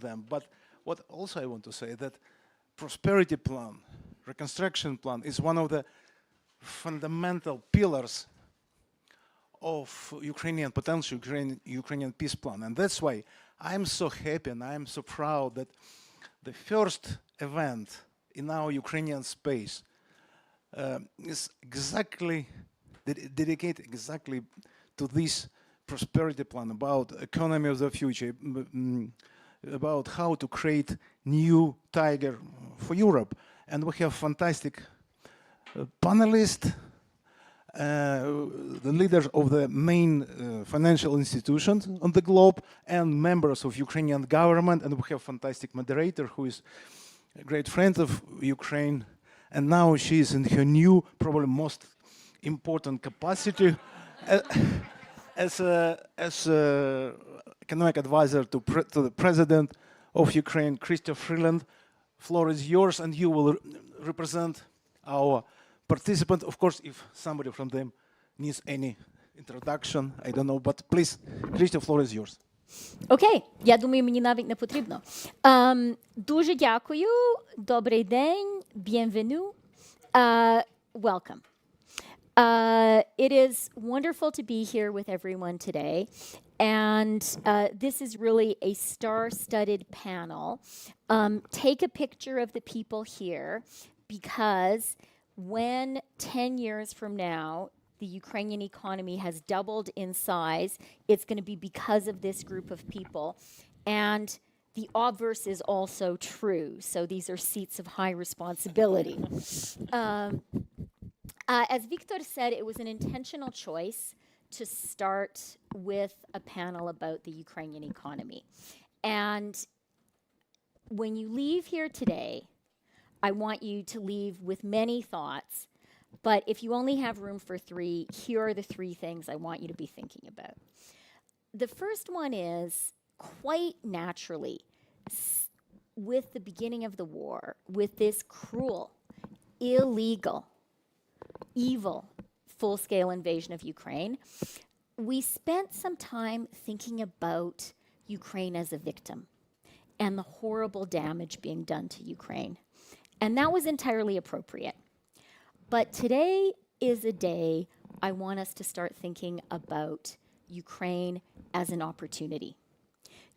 them. But what also I want to say that prosperity plan, reconstruction plan is one of the fundamental pillars of Ukrainian potential, Ukrainian peace plan. And that's why I'm so happy and I'm so proud that the first event in our Ukrainian space is exactly dedicated exactly to this prosperity plan about economy of the future, about how to create new tiger for Europe. And we have fantastic panelists, the leaders of the main financial institutions on the globe and members of Ukrainian government. And we have fantastic moderator who is a great friend of Ukraine. And now she is in her new, probably most important capacity as economic advisor to the president of Ukraine, Chrystia Freeland. Floor is yours, and you will represent our participant. Of course, if somebody from them needs any introduction, I don't know, but please, Chrystia, floor is yours. Окей, я думаю, мені навіть не потрібно. Дуже дякую, добрий день, bienvenue, welcome. It is wonderful to be here with everyone today. And this is really a star-studded panel. Take a picture of the people here, because when 10 years from now, the Ukrainian economy has doubled in size, it's going to be because of this group of people. And the obverse is also true. So these are seats of high responsibility. As Victor said, it was an intentional choice to start with a panel about the Ukrainian economy. And when you leave here today, I want you to leave with many thoughts. But if you only have room for three, here are the three things I want you to be thinking about. The first one is, quite naturally, with the beginning of the war, with this cruel, illegal, evil, full-scale invasion of Ukraine, we spent some time thinking about Ukraine as a victim and the horrible damage being done to Ukraine. And that was entirely appropriate. But today is a day I want us to start thinking about Ukraine as an opportunity.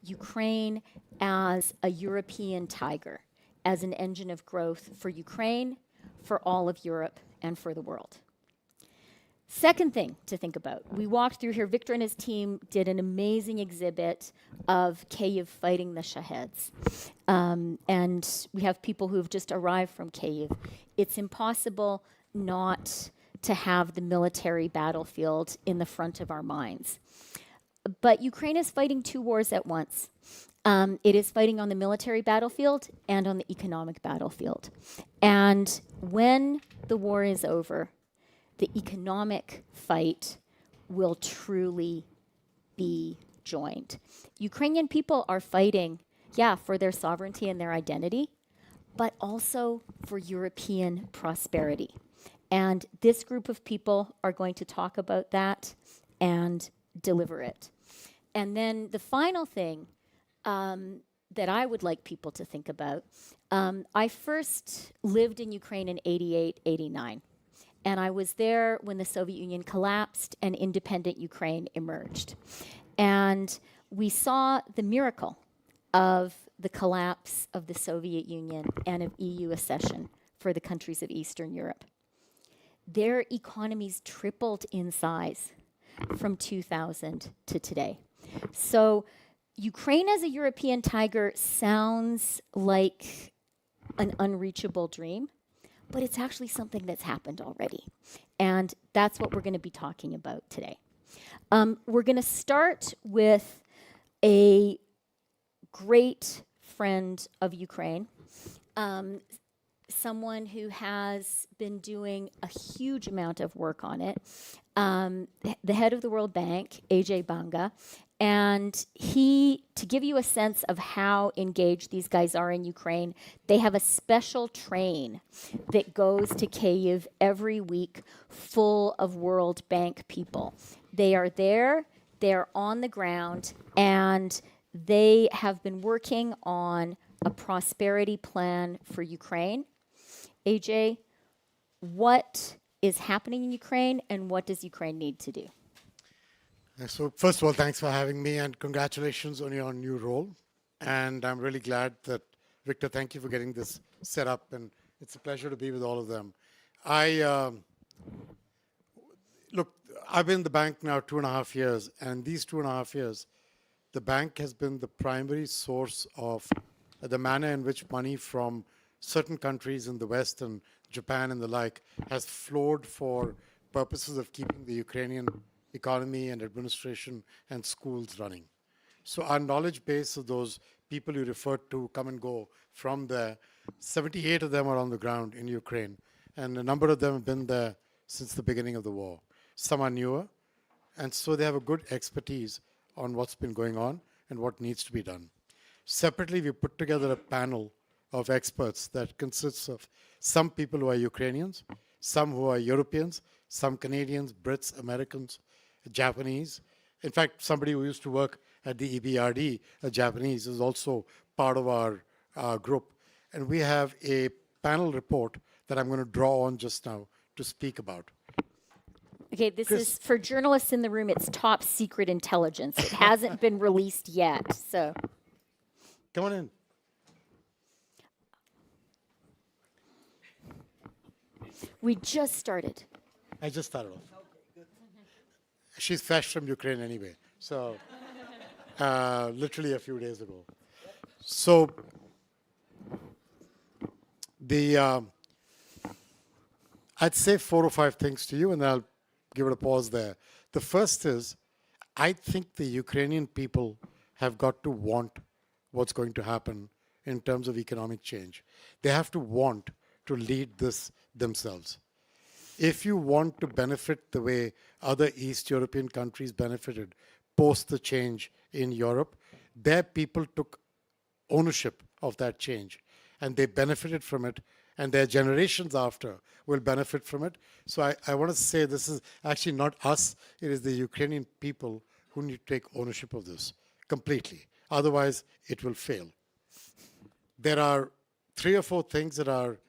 Ukraine as a European tiger, as an engine of growth for Ukraine, for all of Europe, and for the world. Second thing to think about, we walked through here, Victor and his team did an amazing exhibit of Kyiv fighting the Shaheds. And we have people who have just arrived from Kyiv. It's impossible not to have the military battlefield in the front of our minds. But Ukraine is fighting two wars at once. It is fighting on the military battlefield and on the economic battlefield. And when the war is over, the economic fight will truly be joined. Ukrainian people are fighting, for their sovereignty and their identity, but also for European prosperity. And this group of people are going to talk about that and deliver it. And then the final thing that I would like people to think about, I first lived in Ukraine in 88, 89. And I was there when the Soviet Union collapsed and independent Ukraine emerged. And we saw the miracle of the collapse of the Soviet Union and of EU accession for the countries of Eastern Europe. Their economies tripled in size from 2000 to today. So Ukraine as a European tiger sounds like an unreachable dream, but it's actually something that's happened already. And that's what we're going to be talking about today. We're going to start with a great friend of Ukraine, someone who has been doing a huge amount of work on it, the head of the World Bank, Ajay Banga. And to give you a sense of how engaged these guys are in Ukraine, they have a special train that goes to Kyiv every week full of World Bank people. They are there, they're on the ground, and they have been working on a prosperity plan for Ukraine. Ajay, what is happening in Ukraine and what does Ukraine need to do? So first of all, thanks for having me and congratulations on your new role. And I'm really glad that, Victor, thank you for getting this set up, and it's a pleasure to be with all of them. Look, I've been in the bank now 2.5 years, and these 2.5 years, the bank has been the primary source of the manner in which money from certain countries in the West and Japan and the like has flowed for purposes of keeping the Ukrainian economy and administration and schools running. So our knowledge base of those people you referred to come and go from there, 78 of them are on the ground in Ukraine, and a number of them have been there since the beginning of the war. Some are newer, and so they have a good expertise on what's been going on and what needs to be done. Separately, we put together a panel of experts that consists of some people who are Ukrainians, some who are Europeans, some Canadians, Brits, Americans, Japanese. In fact, somebody who used to work at the EBRD, a Japanese, is also part of our group. And we have a panel report that I'm going to draw on just now to speak about. Okay, this is for journalists in the room, it's top secret intelligence. It hasn't been released yet, so. Come on in. We just started. I just started off. She's fresh from Ukraine anyway, so literally a few days ago. So I'd say 4 or 5 things to you, and I'll give it a pause there. The first is, I think the Ukrainian people have got to want what's going to happen in terms of economic change. They have to want to lead this themselves. If you want to benefit the way other East European countries benefited post the change in Europe, their people took ownership of that change and they benefited from it, and their generations after will benefit from it. So I want to say this is actually not us, it is the Ukrainian people who need to take ownership of this completely. Otherwise, it will fail. There are 3 or 4 things that are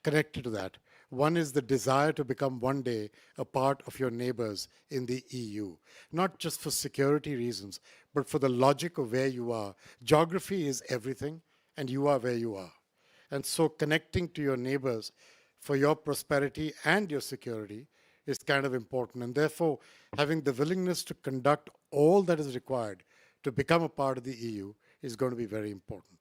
connected to that. One is the desire to become one day a part of your neighbors in the EU, not just for security reasons, but for the logic of where you are. Geography is everything, and you are where you are. And so connecting to your neighbors for your prosperity and your security is kind of important. And therefore, having the willingness to conduct all that is required to become a part of the EU is going to be very important.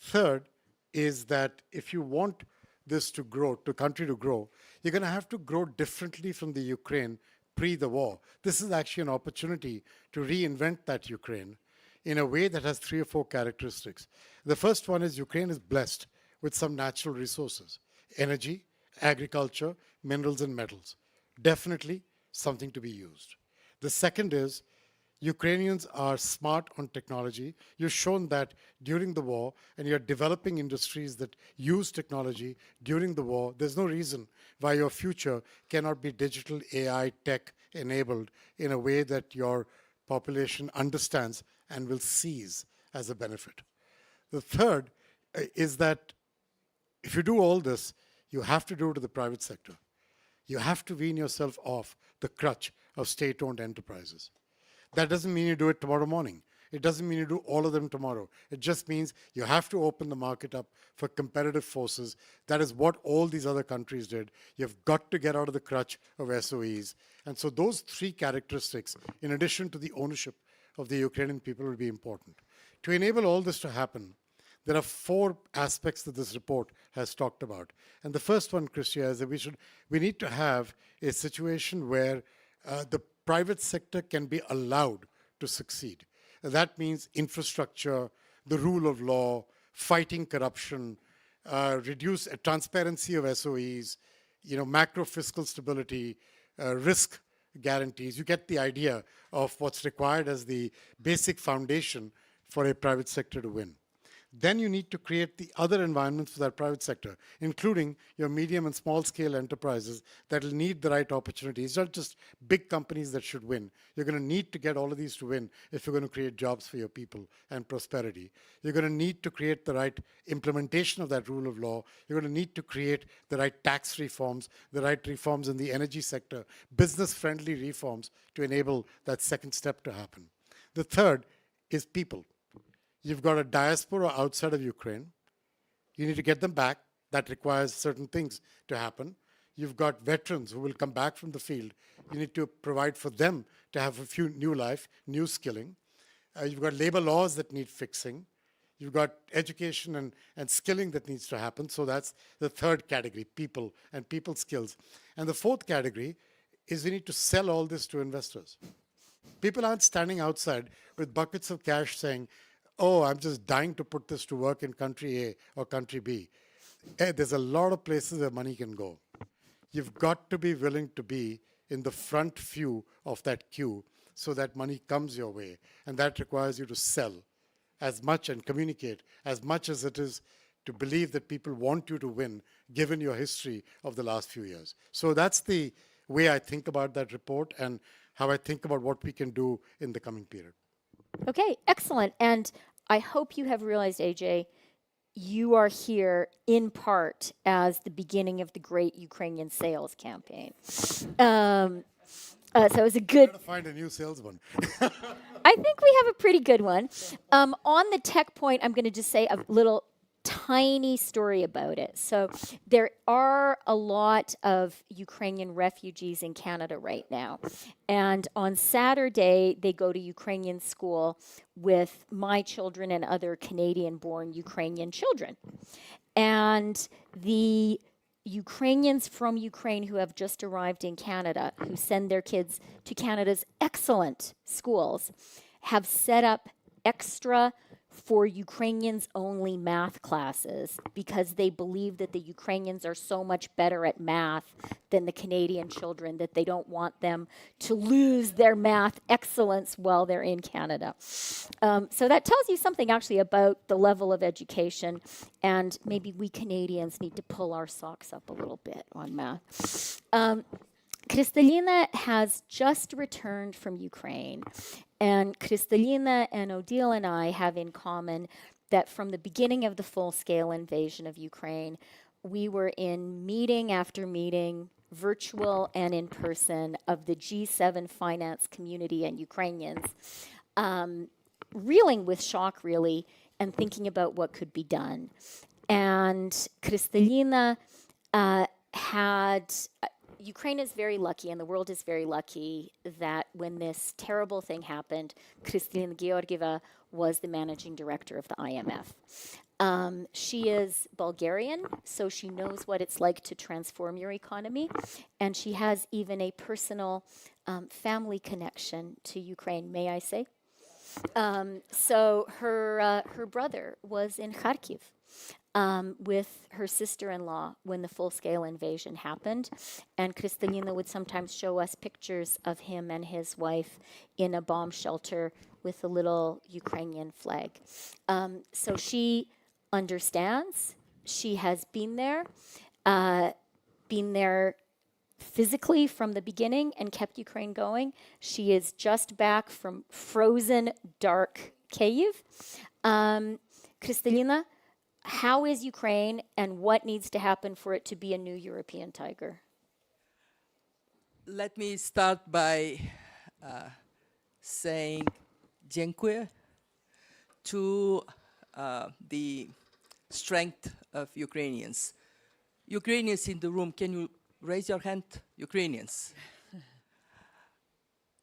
Third is that if you want this to grow, the country to grow, you're going to have to grow differently from the Ukraine pre the war. This is actually an opportunity to reinvent that Ukraine in a way that has 3 or 4 characteristics. The first one is Ukraine is blessed with some natural resources: energy, agriculture, minerals and metals. Definitely something to be used. The second is Ukrainians are smart on technology. You've shown that during the war, and you're developing industries that use technology during the war. There's no reason why your future cannot be digital AI tech enabled in a way that your population understands and will seize as a benefit. The third is that if you do all this, you have to do it to the private sector. You have to wean yourself off the crutch of state-owned enterprises. That doesn't mean you do it tomorrow morning. It doesn't mean you do all of them tomorrow. It just means you have to open the market up for competitive forces. That is what all these other countries did. You've got to get out of the crutch of SOEs. And so those 3 characteristics, in addition to the ownership of the Ukrainian people, will be important. To enable all this to happen, there are 4 aspects that this report has talked about. And the first one, Chrystia, is that we need to have a situation where the private sector can be allowed to succeed. That means infrastructure, the rule of law, fighting corruption, reduce transparency of SOEs, macro fiscal stability, risk guarantees. You get the idea of what's required as the basic foundation for a private sector to win. Then you need to create the other environments for that private sector, including your medium and small scale enterprises that will need the right opportunities. It's not just big companies that should win. You're going to need to get all of these to win if you're going to create jobs for your people and prosperity. You're going to need to create the right implementation of that rule of law. You're going to need to create the right tax reforms, the right reforms in the energy sector, business-friendly reforms to enable that second step to happen. The third is people. You've got a diaspora outside of Ukraine. You need to get them back. That requires certain things to happen. You've got veterans who will come back from the field. You need to provide for them to have a few new life, new skilling. You've got labor laws that need fixing. You've got education and skilling that needs to happen. So that's the third category, people and people skills. And the fourth category is we need to sell all this to investors. People aren't standing outside with buckets of cash saying, oh, I'm just dying to put this to work in country A or country B. There's a lot of places where money can go. You've got to be willing to be in the front few of that queue so that money comes your way. And that requires you to sell as much and communicate as much as it is to believe that people want you to win, given your history of the last few years. So that's the way I think about that report and how I think about what we can do in the coming period. Okay, excellent. And I hope you have realized, Ajay, you are here in part as the beginning of the great Ukrainian sales campaign. So it was a good. Got to find a new salesman. I think we have a pretty good one. On the tech point, I'm going to just say a little tiny story about it. So there are a lot of Ukrainian refugees in Canada right now. And on Saturday, they go to Ukrainian school with my children and other Canadian-born Ukrainian children. And the Ukrainians from Ukraine who have just arrived in Canada, who send their kids to Canada's excellent schools, have set up extra for Ukrainians only math classes because they believe that the Ukrainians are so much better at math than the Canadian children that they don't want them to lose their math excellence while they're in Canada. So that tells you something actually about the level of education, and maybe we Canadians need to pull our socks up a little bit on math. Kristalina has just returned from Ukraine, and Kristalina and Odile and I have in common that from the beginning of the full-scale invasion of Ukraine, we were in meeting after meeting, virtual and in person, of the G7 finance community and Ukrainians, reeling with shock, really, and thinking about what could be done. And Kristalina had... Ukraine is very lucky, and the world is very lucky, that when this terrible thing happened, Kristalina Georgieva was the managing director of the IMF. She is Bulgarian, so she knows what it's like to transform your economy, and she has even a personal family connection to Ukraine, may I say. So her brother was in Kharkiv. With her sister-in-law when the full-scale invasion happened. And Kristalina would sometimes show us pictures of him and his wife in a bomb shelter with a little Ukrainian flag. So she understands. She has been there physically from the beginning and kept Ukraine going. She is just back from frozen, dark Kyiv. Kristalina, how is Ukraine, and what needs to happen for it to be a new European tiger? Let me start by saying dziękuję to the strength of Ukrainians. Ukrainians in the room, can you raise your hand? Ukrainians.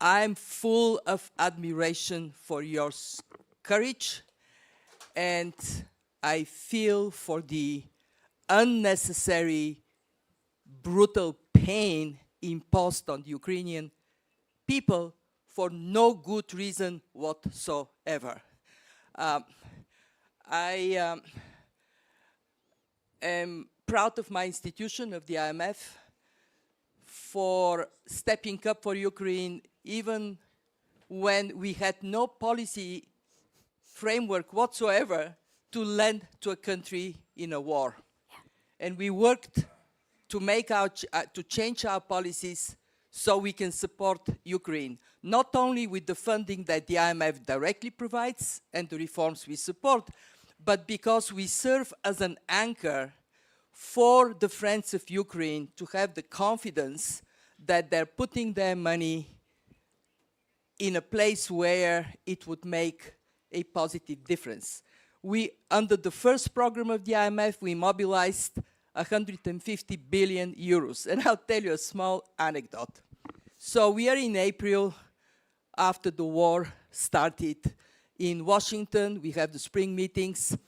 I'm full of admiration for your courage, and I feel for the unnecessary, brutal pain imposed on the Ukrainian people for no good reason whatsoever. I am proud of my institution, of the IMF, for stepping up for Ukraine even when we had no policy framework whatsoever to lend to a country in a war. And we worked to make to change our policies so we can support Ukraine, not only with the funding that the IMF directly provides and the reforms we support, but because we serve as an anchor for the friends of Ukraine to have the confidence that they're putting their money in a place where it would make a positive difference. Under the first program of the IMF, we mobilized 150 billion euros. And I'll tell you a small anecdote. So we are in April, after the war started in Washington. We have the spring meetings.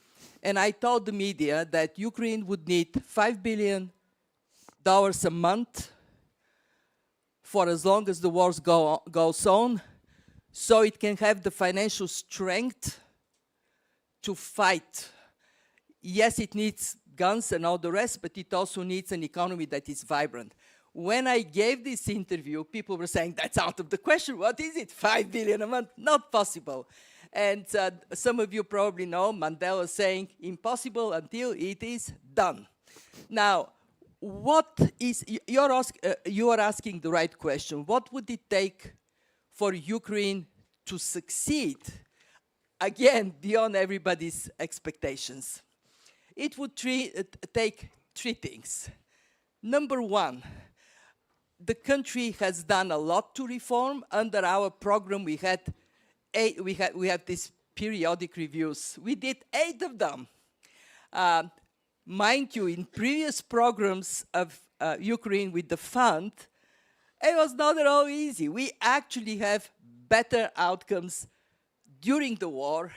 And I told the media that Ukraine would need $5 billion a month for as long as the war goes on, so it can have the financial strength to fight. Yes, it needs guns and all the rest, but it also needs an economy that is vibrant. When I gave this interview, people were saying, that's out of the question. What is it? 5 billion a month? Not possible. And some of you probably know Mandela saying, impossible until it is done. Now, you are asking the right question. What would it take for Ukraine to succeed, again, beyond everybody's expectations? It would take three things. Number one, the country has done a lot to reform. Under our program, we have these periodic reviews. We did 8 of them. Mind you, in previous programs of Ukraine with the fund, it was not at all easy. We actually have better outcomes during the war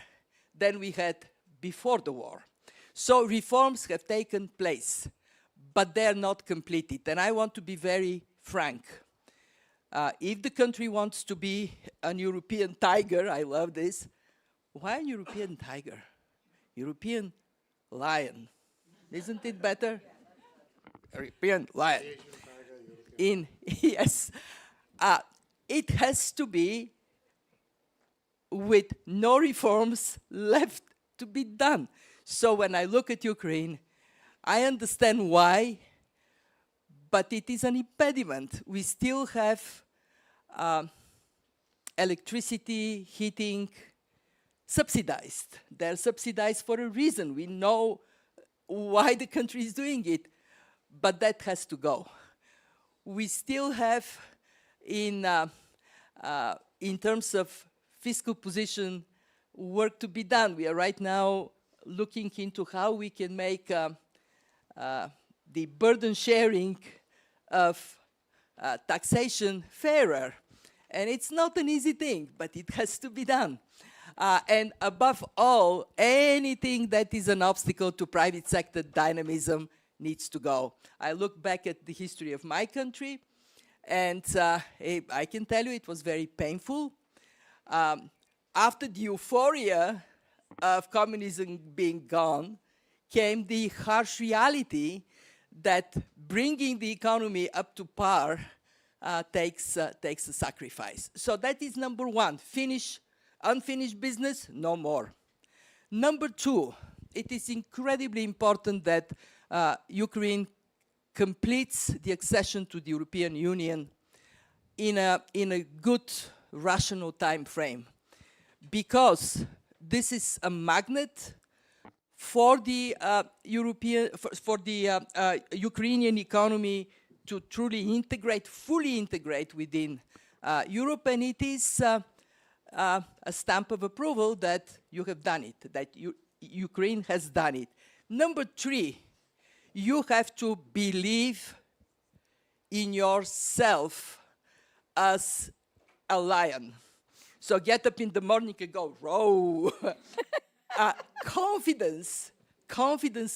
than we had before the war. So reforms have taken place, but they're not completed. And I want to be very frank. If the country wants to be an European tiger, I love this, why an European tiger? European lion. Isn't it better? European lion. Yes. It has to be with no reforms left to be done. So when I look at Ukraine, I understand why, but it is an impediment. We still have electricity, heating, subsidized. They're subsidized for a reason. We know why the country is doing it, but that has to go. We still have, in terms of fiscal position, work to be done. We are right now looking into how we can make the burden sharing of taxation fairer. And it's not an easy thing, but it has to be done. And above all, anything that is an obstacle to private sector dynamism needs to go. I look back at the history of my country, and I can tell you it was very painful. After the euphoria of communism being gone, came the harsh reality that bringing the economy up to par takes a sacrifice. So that is number one. Unfinished business, no more. Number two, it is incredibly important that Ukraine completes the accession to the European Union in a good, rational time frame, because this is a magnet for the Ukrainian economy to truly fully integrate within Europe, and it is a stamp of approval that you have done it, that Ukraine has done it. Number three, you have to believe in yourself as a lion. So get up in the morning and go, row. Confidence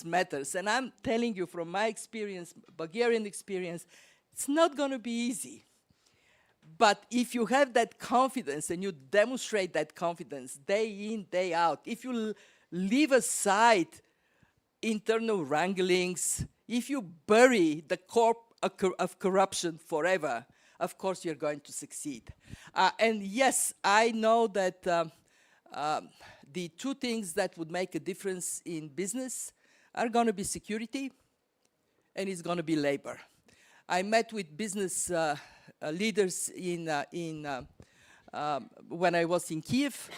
matters. And I'm telling you from my experience, Bulgarian experience, it's not going to be easy. But if you have that confidence and you demonstrate that confidence day in, day out, if you leave aside internal wranglings, if you bury the core of corruption forever, of course you're going to succeed. And yes, I know that the two things that would make a difference in business are going to be security and it's going to be labor. I met with business leaders when I was in Kiev,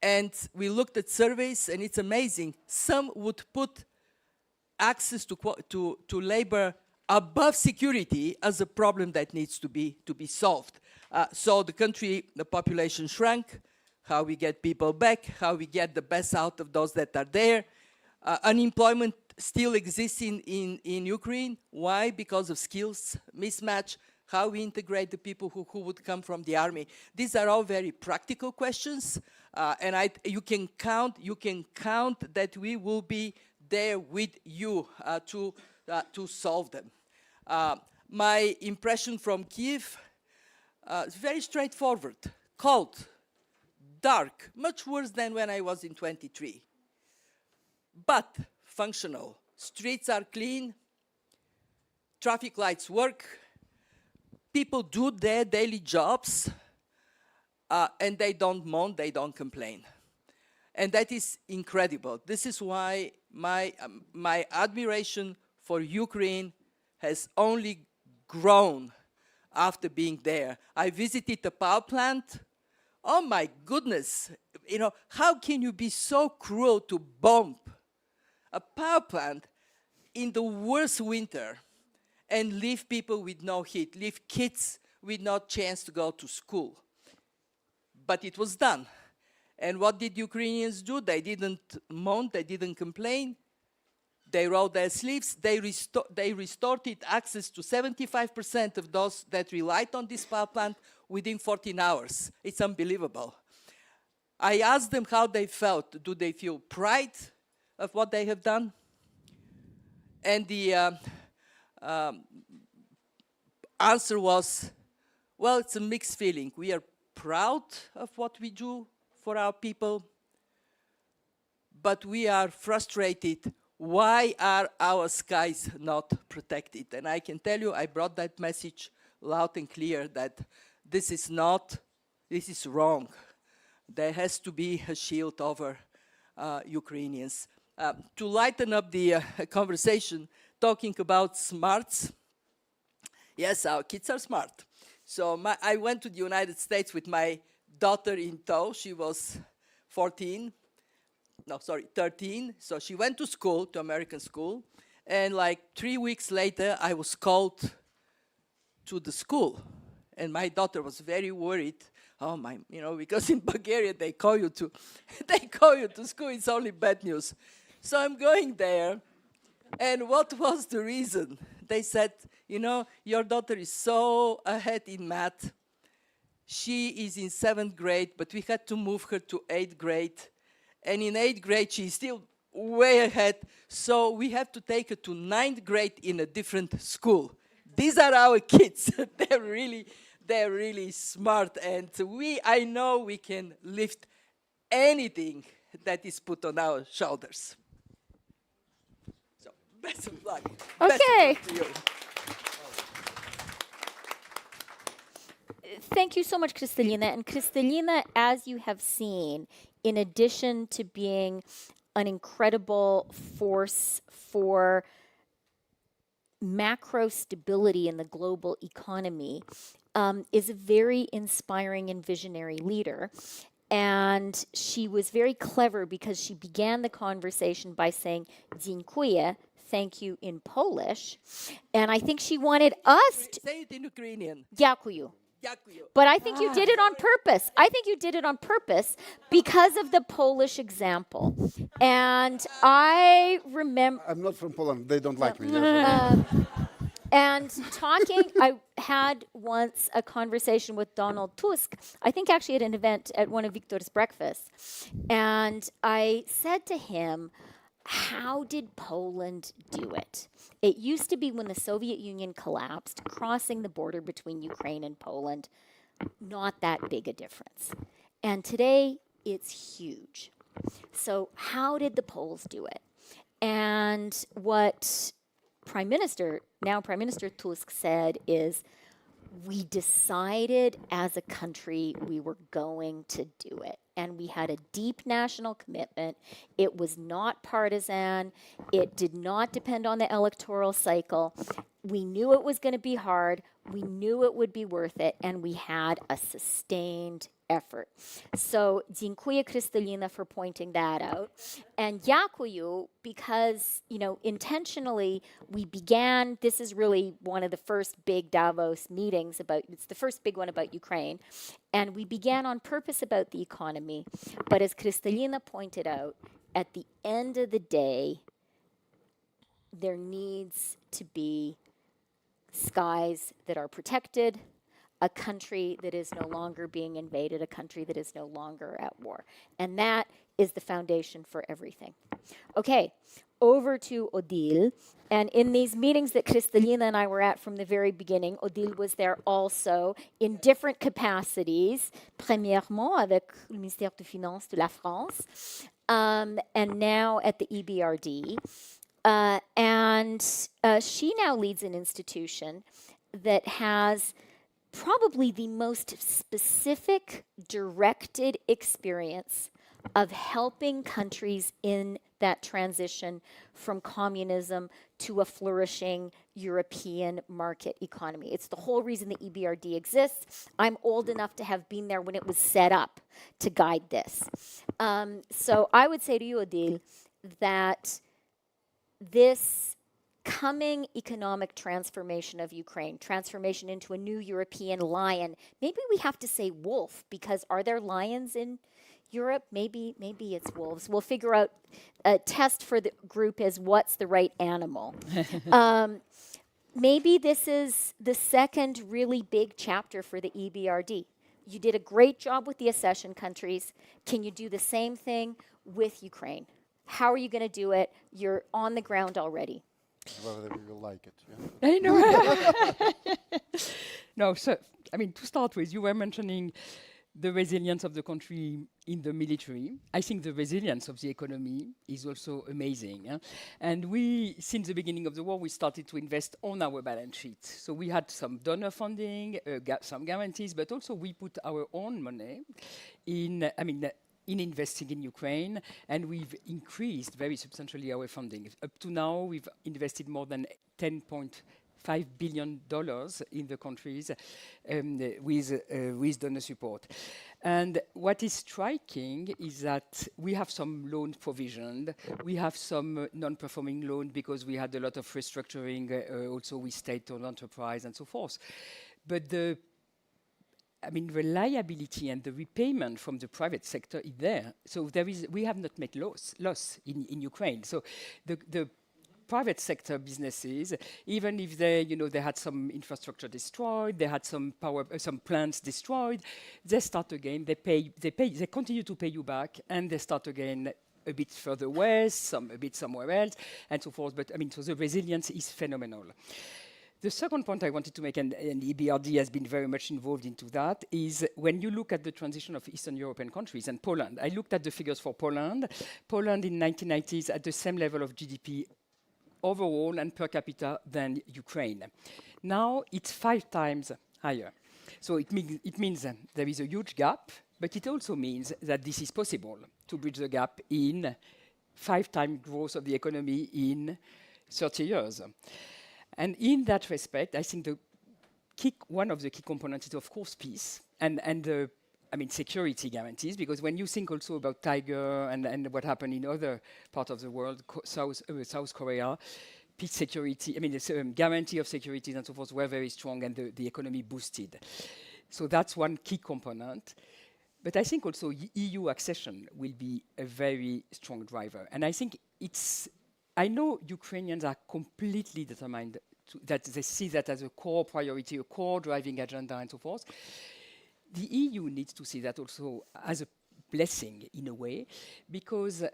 and we looked at surveys, and it's amazing. Some would put access to labor above security as a problem that needs to be solved. So the country, the population shrank, how we get people back, how we get the best out of those that are there. Unemployment still exists in Ukraine. Why? Because of skills mismatch, how we integrate the people who would come from the army. These are all very practical questions, and you can count that we will be there with you to solve them. My impression from Kiev is very straightforward: cold, dark, much worse than when I was in 23. But functional. Streets are clean, traffic lights work, people do their daily jobs, and they don't moan, they don't complain. And that is incredible. This is why my admiration for Ukraine has only grown after being there. I visited the power plant. Oh my goodness, how can you be so cruel to bomb a power plant in the worst winter and leave people with no heat, leave kids with no chance to go to school? But it was done. And what did Ukrainians do? They didn't moan, they didn't complain. They rolled their sleeves. They restored access to 75% of those that relied on this power plant within 14 hours. It's unbelievable. I asked them how they felt. Do they feel pride of what they have done? And the answer was, well, it's a mixed feeling. We are proud of what we do for our people, but we are frustrated. Why are our skies not protected? And I can tell you, I brought that message loud and clear that this is wrong. There has to be a shield over Ukrainians. To lighten up the conversation, talking about smarts, yes, our kids are smart. So I went to the United States with my daughter in tow. She was 13. So she went to school, to American school. And like 3 weeks later, I was called to the school. And my daughter was very worried. Oh my, because in Bulgaria they call you to school. It's only bad news. So I'm going there, and what was the reason? They said, your daughter is so ahead in math. She is in 7th grade, but we had to move her to 8th grade. And in 8th grade, she's still way ahead. So we have to take her to 9th grade in a different school. These are our kids. They're really smart. And I know we can lift anything that is put on our shoulders. So, best of luck. Okay. Best of luck to you. Thank you so much, Kristalina. And Kristalina, as you have seen, in addition to being an incredible force for macro stability in the global economy, is a very inspiring and visionary leader. And she was very clever because she began the conversation by saying, "Dziękuję," thank you, in Polish. And I think she wanted us to... Say it in Ukrainian. Дякую. Дякую. But I think you did it on purpose. I think you did it on purpose because of the Polish example. And I remember... I'm not from Poland. They don't like me. And I had once a conversation with Donald Tusk, I think actually at an event at one of Victor's breakfasts. And I said to him, how did Poland do it? It used to be when the Soviet Union collapsed, crossing the border between Ukraine and Poland, not that big a difference. And today, it's huge. So how did the Poles do it? And what now Prime Minister Tusk said is, we decided as a country we were going to do it. and we had a deep national commitment. It was not partisan. It did not depend on the electoral cycle. We knew it was going to be hard. We knew it would be worth it, and we had a sustained effort. So dziękuję Kristalina for pointing that out. And Yakuyu, because, intentionally we began, this is really one of the first big Davos meetings it's the first big one about Ukraine. And we began on purpose about the economy. But as Kristalina pointed out, at the end of the day, there needs to be skies that are protected, a country that is no longer being invaded, a country that is no longer at war. And that is the foundation for everything. Okay, over to Odile. And in these meetings that Kristalina and I were at from the very beginning, Odile was there also in different capacities. Premièrement avec le ministère des Finances de la France, and now at the EBRD. And she now leads an institution that has probably the most specific, directed experience of helping countries in that transition from communism to a flourishing European market economy. It's the whole reason the EBRD exists. I'm old enough to have been there when it was set up to guide this. So I would say to you, Odile, that this coming economic transformation of Ukraine, transformation into a new European lion, maybe we have to say wolf, because are there lions in Europe? Maybe it's wolves. We'll figure out, a test for the group is what's the right animal. Maybe this is the second really big chapter for the EBRD. You did a great job with the accession countries. Can you do the same thing with Ukraine? How are you going to do it? You're on the ground already. Whether we will like it. Yeah. I know. No, so, to start with, you were mentioning the resilience of the country in the military. I think the resilience of the economy is also amazing. And we, since the beginning of the war, we started to invest on our balance sheet. So we had some donor funding, some guarantees, but also we put our own money in investing in Ukraine, and we've increased very substantially our funding. Up to now, we've invested more than $10.5 billion in the countries with donor support. And what is striking is that we have some loan provisioned, we have some non-performing loan because we had a lot of restructuring also with state-owned enterprise and so forth. But the reliability and the repayment from the private sector is there. So we have not made loss in Ukraine. So the private sector businesses, even if they had some infrastructure destroyed, they had some plants destroyed, they start again. They continue to pay you back, and they start again a bit further west, a bit somewhere else, and so forth. But so the resilience is phenomenal. The second point I wanted to make, and EBRD has been very much involved into that, is when you look at the transition of Eastern European countries and Poland. I looked at the figures for Poland. Poland in 1990s at the same level of GDP overall and per capita than Ukraine. Now it's 5 times higher. So it means there is a huge gap, but it also means that this is possible to bridge the gap in 5 times growth of the economy in 30 years. And in that respect, I think one of the key components is, of course, peace and security guarantees, because when you think also about Tiger and what happened in other parts of the world, South Korea, peace, security, the guarantee of security and so forth were very strong, and the economy boosted. So that's one key component. But I think also EU accession will be a very strong driver. And I think I know Ukrainians are completely determined that they see that as a core priority, a core driving agenda, and so forth. The EU needs to see that also as a blessing in a way, because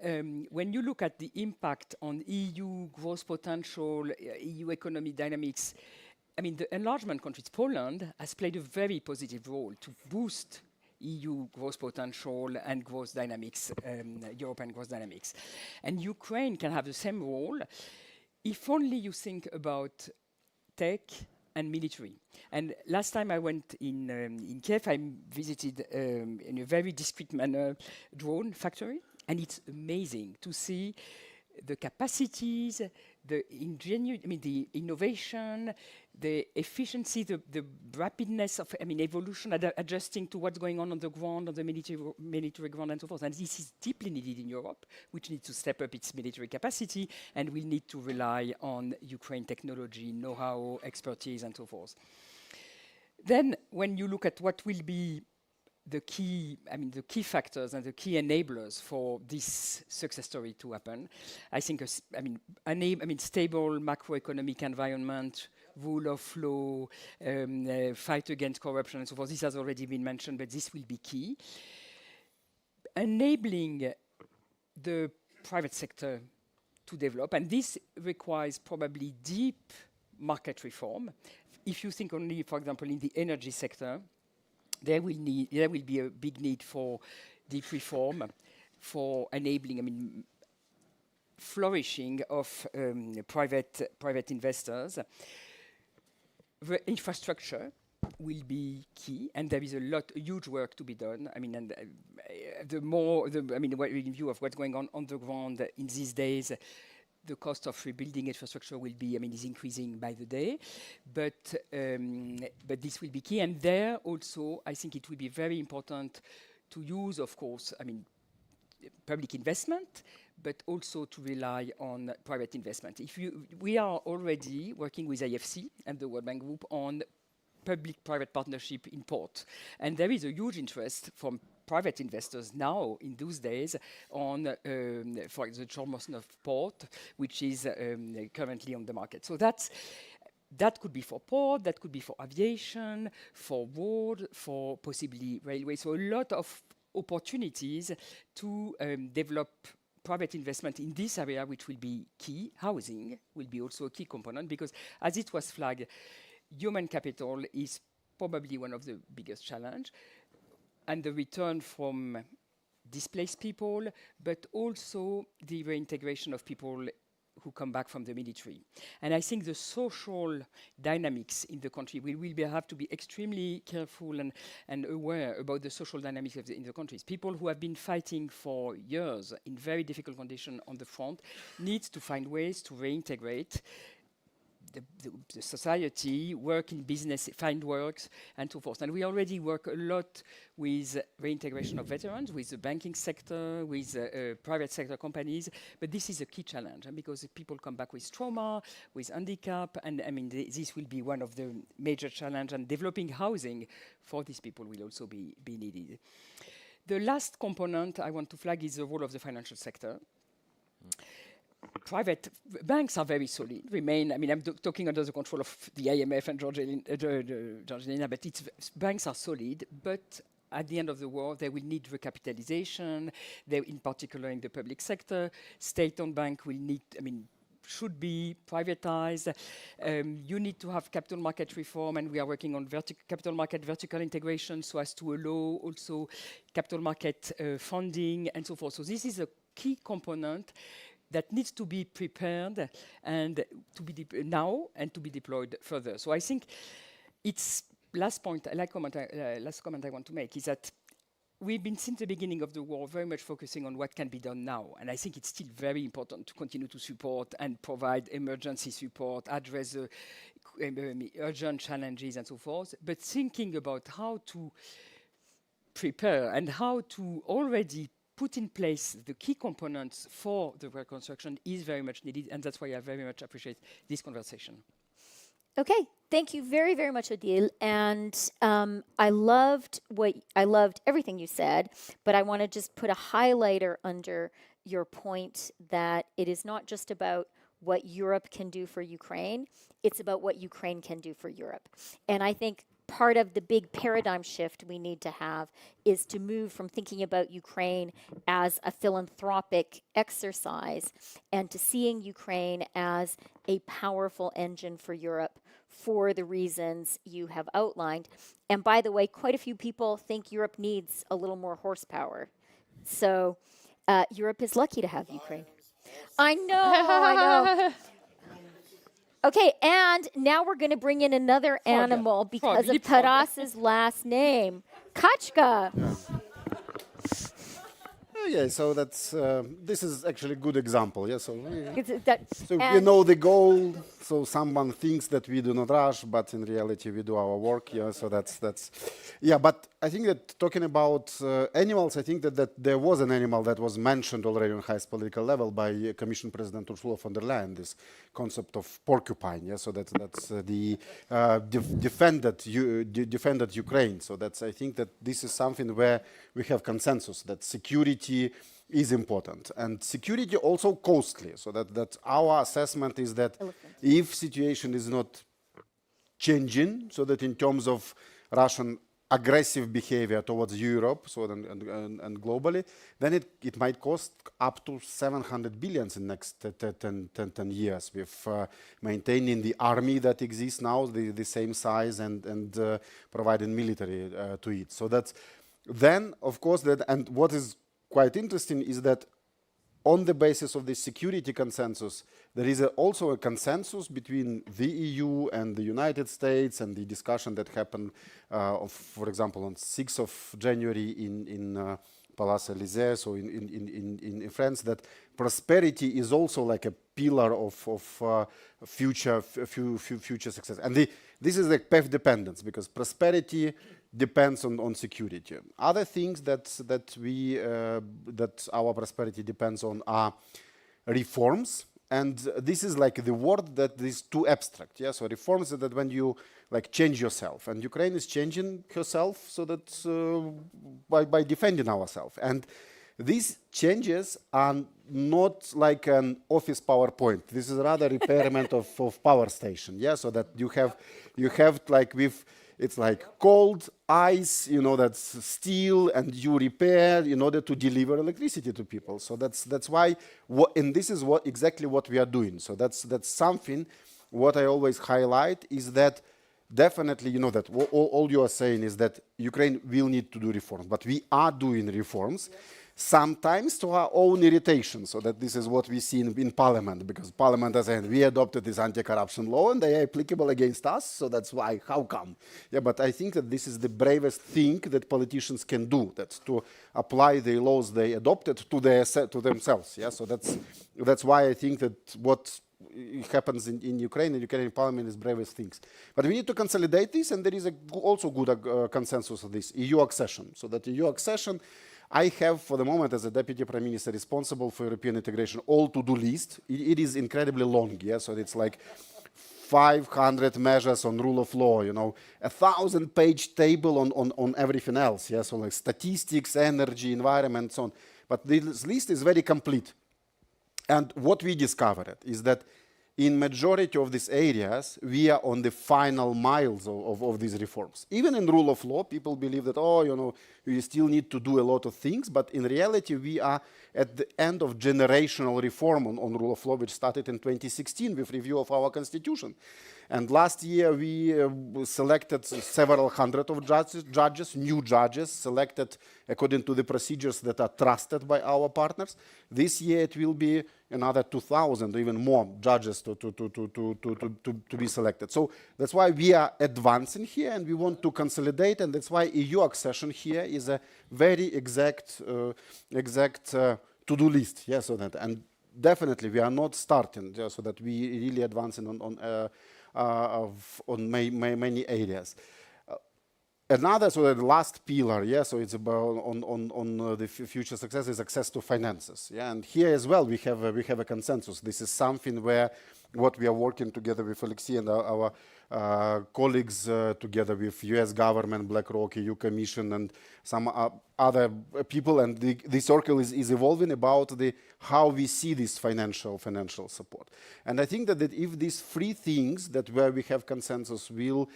when you look at the impact on EU growth potential, EU economy dynamics, the enlargement countries, Poland has played a very positive role to boost EU growth potential and growth dynamics, European growth dynamics. And Ukraine can have the same role if only you think about tech, and military. And last time I went in Kiev, I visited in a very discreet manner drone factory, and it's amazing to see the capacities, the ingenuity, the innovation, the efficiency, the rapidness of, evolution, adjusting to what's going on the ground, on the military ground, and so forth. And this is deeply needed in Europe, which needs to step up its military capacity, and will need to rely on Ukraine technology, know-how, expertise, and so forth. Then, when you look at what will be the key factors and the key enablers for this success story to happen, I think, stable macroeconomic environment, rule of law, fight against corruption, and so forth. This has already been mentioned, but this will be key. Enabling the private sector to develop, and this requires probably deep market reform. If you think only, for example, in the energy sector, there will be a big need for deep reform, for enabling, flourishing of private investors. The infrastructure will be key, and there is huge work to be done. In view of what's going on the ground in these days, the cost of rebuilding infrastructure will be, is increasing by the day, but this will be key. And there also, I think it will be very important to use, of course, public investment, but also to rely on private investment. We are already working with IFC and the World Bank Group on public-private partnership in port, and there is a huge interest from private investors now in those days on, for the Cholmosnov port, which is currently on the market. So that could be for port, that could be for aviation, for road, for possibly railway. So a lot of opportunities to develop private investment in this area, which will be key. Housing will be also a key component, because as it was flagged, human capital is probably one of the biggest challenges, and the return from displaced people, but also the reintegration of people who come back from the military. And I think the social dynamics in the country, we will have to be extremely careful and aware about the social dynamics in the countries. People who have been fighting for years in very difficult conditions on the front need to find ways to reintegrate the society, work in business, find works, and so forth. And we already work a lot with reintegration of veterans, with the banking sector, with private sector companies, but this is a key challenge, because people come back with trauma, with handicap, and this will be one of the major challenges, and developing housing for these people will also be needed. The last component I want to flag is the role of the financial sector. Private banks are very solid, remain, I'm talking under the control of the IMF and Georgieva, but banks are solid, but at the end of the war, they will need recapitalization, in particular in the public sector. State-owned bank will need, should be privatized. You need to have capital market reform, and we are working on capital market vertical integration so as to allow also capital market funding and so forth. So this is a key component that needs to be prepared and to be now and to be deployed further. So I think it's last comment I want to make is that we've been since the beginning of the war very much focusing on what can be done now, and I think it's still very important to continue to support and provide emergency support, address the urgent challenges and so forth, but thinking about how to prepare and how to already put in place the key components for the reconstruction is very much needed, and that's why I very much appreciate this conversation. Okay, thank you very, very much, Odile. And I loved everything you said, but I want to just put a highlighter under your point that it is not just about what Europe can do for Ukraine, it's about what Ukraine can do for Europe. And I think part of the big paradigm shift we need to have is to move from thinking about Ukraine as a philanthropic exercise and to seeing Ukraine as a powerful engine for Europe for the reasons you have outlined. And by the way, quite a few people think Europe needs a little more horsepower. So Europe is lucky to have Ukraine. I know. Okay, and now we're going to bring in another animal because of leapfrog. Taras's last name, Kachka. Yeah, so that's this is actually a good example. Yeah, so so we And- know the goal. So someone thinks that we do not rush, but in reality we do our work. Yeah, so that's yeah. But I think that talking about animals, I think that there was an animal that was mentioned already on highest political level by Commission President Ursula von der Leyen. This concept of porcupine. Yeah, so that's the defended Ukraine. So that's I think that this is something where we have consensus that security is important and security also costly. So that our assessment is that if situation is not changing, so that in terms of Russian aggressive behavior towards Europe, so and globally, then it might cost up to 700 billions in next 10 years with maintaining the army that exists now, the same size and providing military to it. So that's then, of course, and what is quite interesting is that on the basis of the security consensus, there is also a consensus between the EU and the United States, and the discussion that happened, for example, on 6th of January in Palais Élysée, so in France, that prosperity is also like a pillar of future success. And this is like path dependence, because prosperity depends on security. Other things that our prosperity depends on are reforms, and this is like the word that is too abstract. Yeah, so reforms is that when you like change yourself, and Ukraine is changing herself, so that by defending ourselves. And these changes are not like an office PowerPoint. This is rather repairment of power station. Yeah, so that you have like with. It's like cold, ice, that's steel, and you repair in order to deliver electricity to people. So that's why, and this is exactly what we are doing. So that's something. What I always highlight is that definitely, that all you are saying is that Ukraine will need to do reforms, but we are doing reforms. Yeah. Sometimes to our own irritation, so that this is what we see in Parliament, because Parliament is saying we adopted this anti-corruption law and they are applicable against us, so that's why, how come? Yeah, but I think that this is the bravest thing that politicians can do, that's to apply the laws they adopted to themselves. Yeah, so that's why I think that what happens in Ukraine, and Ukrainian Parliament is bravest things. But we need to consolidate this, and there is also good consensus of this, EU accession. So that EU accession, I have, for the moment, as a Deputy Prime Minister responsible for European integration, all to-do list. It is incredibly long, yeah? So it's like 500 measures on rule of law, 1,000-page table on everything else, yeah? So like statistics, energy, environment, so on. But this list is very complete. And what we discovered is that in majority of these areas, we are on the final miles of these reforms. Even in rule of law, people believe that, we still need to do a lot of things, but in reality, we are at the end of generational reform on rule of law, which started in 2016 with review of our constitution. And last year, we selected several hundred of judges, new judges, selected according to the procedures that are trusted by our partners. This year, it will be another 2,000, even more judges to be selected. So that's why we are advancing here, and we want to consolidate, and that's why EU accession here is a very exact to-do list. Yeah, so that, and definitely we are not starting, so that we really advancing on many areas. Another, so the last pillar, yeah, so it's about on the future success is access to finances, yeah, and here as well we have a consensus. This is something where what we are working together with Oleksii and our colleagues, together with U.S. government, BlackRock, EU Commission, and some other people, and the circle is evolving about how we see this financial support. And I think that if these three things that where we have consensus will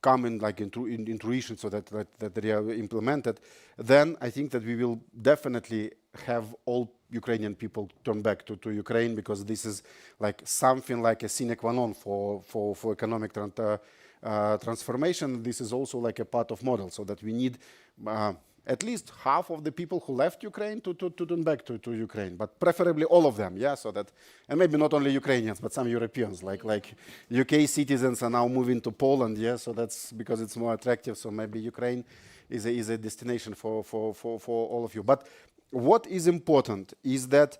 come in like into fruition, so that they are implemented, then I think that we will definitely have all Ukrainian people turn back to Ukraine, because this is like something like a sine qua non for economic transformation. This is also like a part of model, so that we need at least half of the people who left Ukraine to turn back to Ukraine, but preferably all of them, yeah, so that, and maybe not only Ukrainians, but some Europeans, like UK citizens are now moving to Poland, yeah, so that's because it's more attractive, so maybe Ukraine is a destination for all of you. But what is important is that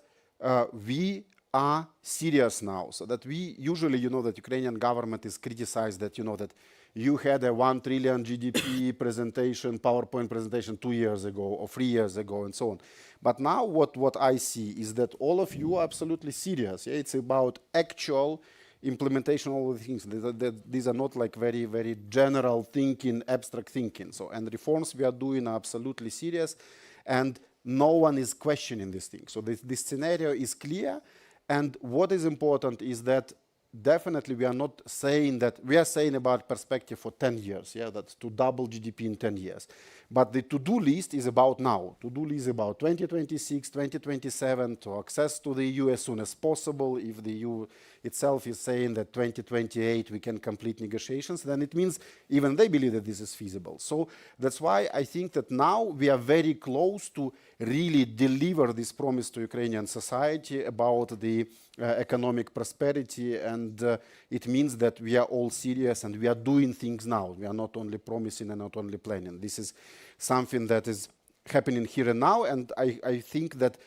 we are serious now, so that we usually, you know, that Ukrainian government is criticized that, you know, that you had a 1 trillion GDP presentation, PowerPoint presentation 2 years ago or 3 years ago and so on. But now what I see is that all of you are absolutely serious. Yeah? It's about actual implementation of all the things. These are not like very, very general thinking, abstract thinking. So, and reforms we are doing are absolutely serious, and no one is questioning this thing. So this scenario is clear, and what is important is that definitely we are not saying that, we are saying about perspective for 10 years, yeah, that's to double GDP in 10 years. But the to-do list is about now. To-do list is about 2026, 2027, to access to the EU as soon as possible. If the EU itself is saying that 2028 we can complete negotiations, then it means even they believe that this is feasible. So that's why I think that now we are very close to really deliver this promise to Ukrainian society about the economic prosperity, and it means that we are all serious and we are doing things now. We are not only promising and not only planning. This is something that is happening here and now, and I think that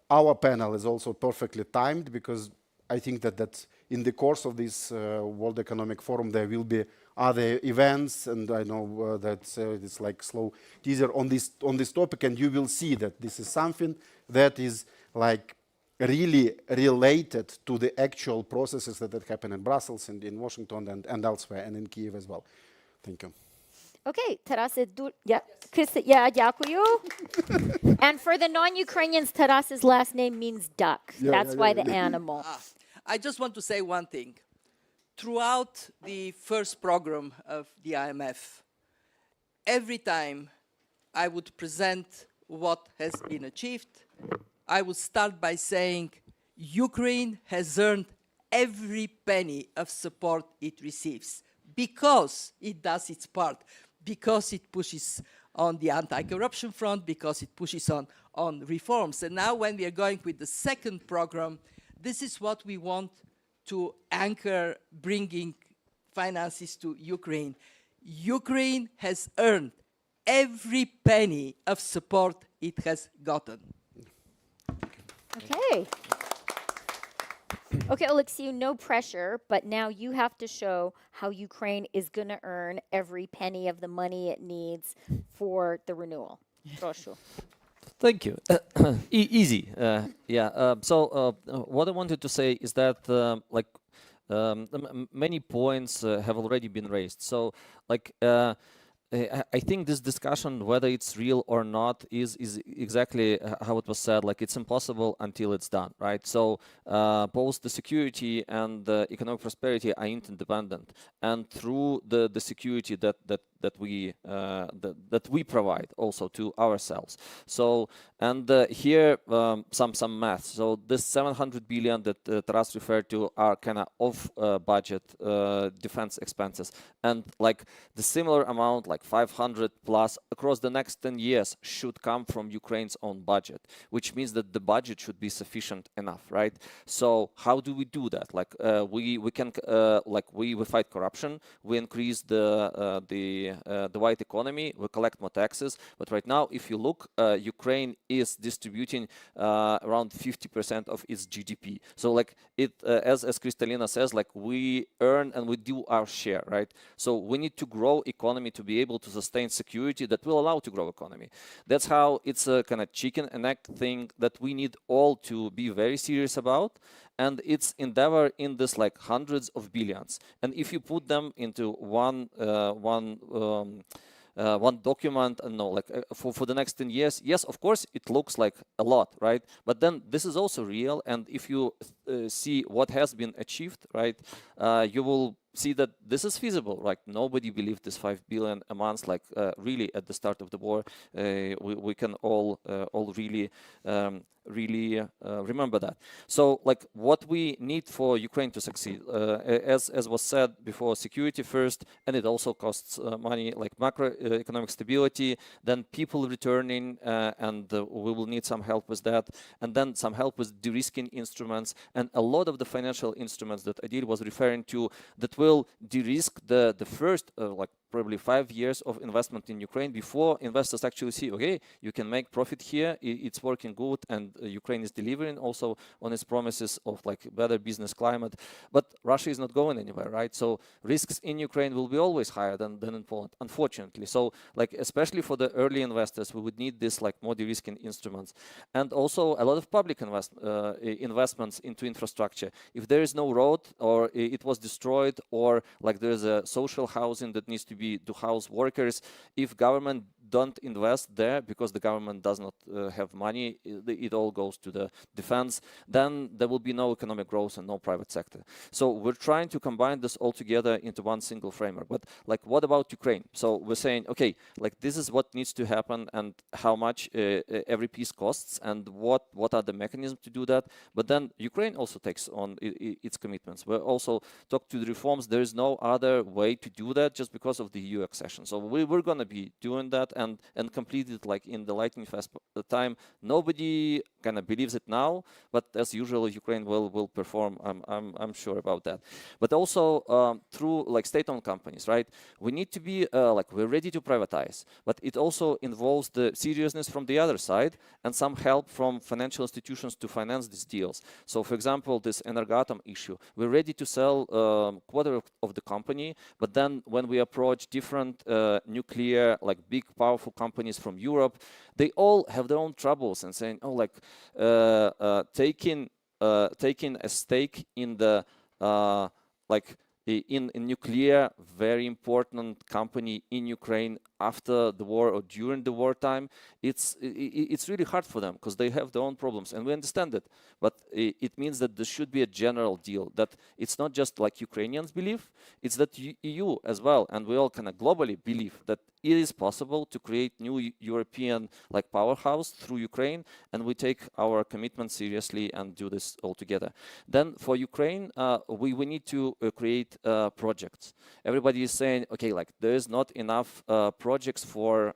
our panel is also perfectly timed, because I think that in the course of this World Economic Forum there will be other events, and I know that it's like slow teaser on this topic, and you will see that this is something that is like really related to the actual processes that happen in Brussels and in Washington and elsewhere, and in Kyiv as well. Thank you. Okay, Tarase, yeah, дякую. And for the non-Ukrainians, Taras's last name means duck. That's why the animal. I just want to say one thing. Throughout the first program of the IMF, every time I would present what has been achieved, I would start by saying Ukraine has earned every penny of support it receives because it does its part, because it pushes on the anti-corruption front, because it pushes on reforms. And now when we are going with the second program, this is what we want to anchor bringing finances to Ukraine. Ukraine has earned every penny of support it has gotten. Okay. Okay, Oleksii, no pressure, but now you have to show how Ukraine is going to earn every penny of the money it needs for the renewal. Proszę. Thank you. Easy. So what I wanted to say is that many points have already been raised. So I think this discussion, whether it's real or not, is exactly how it was said. Like, it's impossible until it's done, right? So both the security and the economic prosperity are interdependent, and through the security that we provide also to ourselves. So, and here some math. So this 700 billion that Taras referred to are kind of off budget defense expenses, and like the similar amount, like 500 plus across the next 10 years, should come from Ukraine's own budget, which means that the budget should be sufficient enough, right? So how do we do that? Like we can we fight corruption, we increase the white economy, we collect more taxes. But right now, if you look, Ukraine is distributing around 50% of its GDP. So like it, as Kristalina says, like we earn and we do our share, right? So we need to grow economy to be able to sustain security that will allow to grow economy. That's how it's a kind of chicken and egg thing that we need all to be very serious about. And it's endeavor in this like hundreds of billions. And if you put them into one document, and for the next 10 years, yes, of course, it looks like a lot, right? But then this is also real. And if you see what has been achieved, right, you will see that this is feasible. Like nobody believed this 5 billion a month. Like really, at the start of the war, we can all really remember that. So, like, what we need for Ukraine to succeed, as was said before, security first, and it also costs money, like macroeconomic stability, then people returning, and we will need some help with that, and then some help with de-risking instruments, and a lot of the financial instruments that Adil was referring to that will de-risk the first, like, probably 5 years of investment in Ukraine before investors actually see, okay, you can make profit here, it's working good, and Ukraine is delivering also on its promises of like better business climate. But Russia is not going anywhere, right? So risks in Ukraine will be always higher than in Poland, unfortunately. So like especially for the early investors, we would need this like more de-risking instruments, and also a lot of public investments into infrastructure. If there is no road, or it was destroyed, or like there's a social housing that needs to be to house workers, if government don't invest there because the government does not have money, it all goes to the defense, then there will be no economic growth and no private sector. So we're trying to combine this all together into one single framework. But like, what about Ukraine? So we're saying, okay, like this is what needs to happen and how much every piece costs and what are the mechanisms to do that. But then Ukraine also takes on its commitments. We also talk to the reforms. There is no other way to do that just because of the EU accession. So we're going to be doing that and complete it like in the lightning fast time. Nobody kind of believes it now, but as usual, Ukraine will perform. I'm sure about that. But also through like state-owned companies, right? We need to be like we're ready to privatize, but it also involves the seriousness from the other side and some help from financial institutions to finance these deals. So, for example, this Energatom issue, we're ready to sell quarter of the company, but then when we approach different nuclear, like big powerful companies from Europe, they all have their own troubles and saying, oh, like taking a stake in the like in nuclear, very important company in Ukraine after the war or during the wartime, it's really hard for them because they have their own problems, and we understand it. But it means that there should be a general deal, that it's not just like Ukrainians believe, it's that EU as well, and we all kind of globally believe that it is possible to create new European like powerhouse through Ukraine, and we take our commitment seriously and do this all together. Then for Ukraine, we need to create projects. Everybody is saying, okay, like there is not enough projects for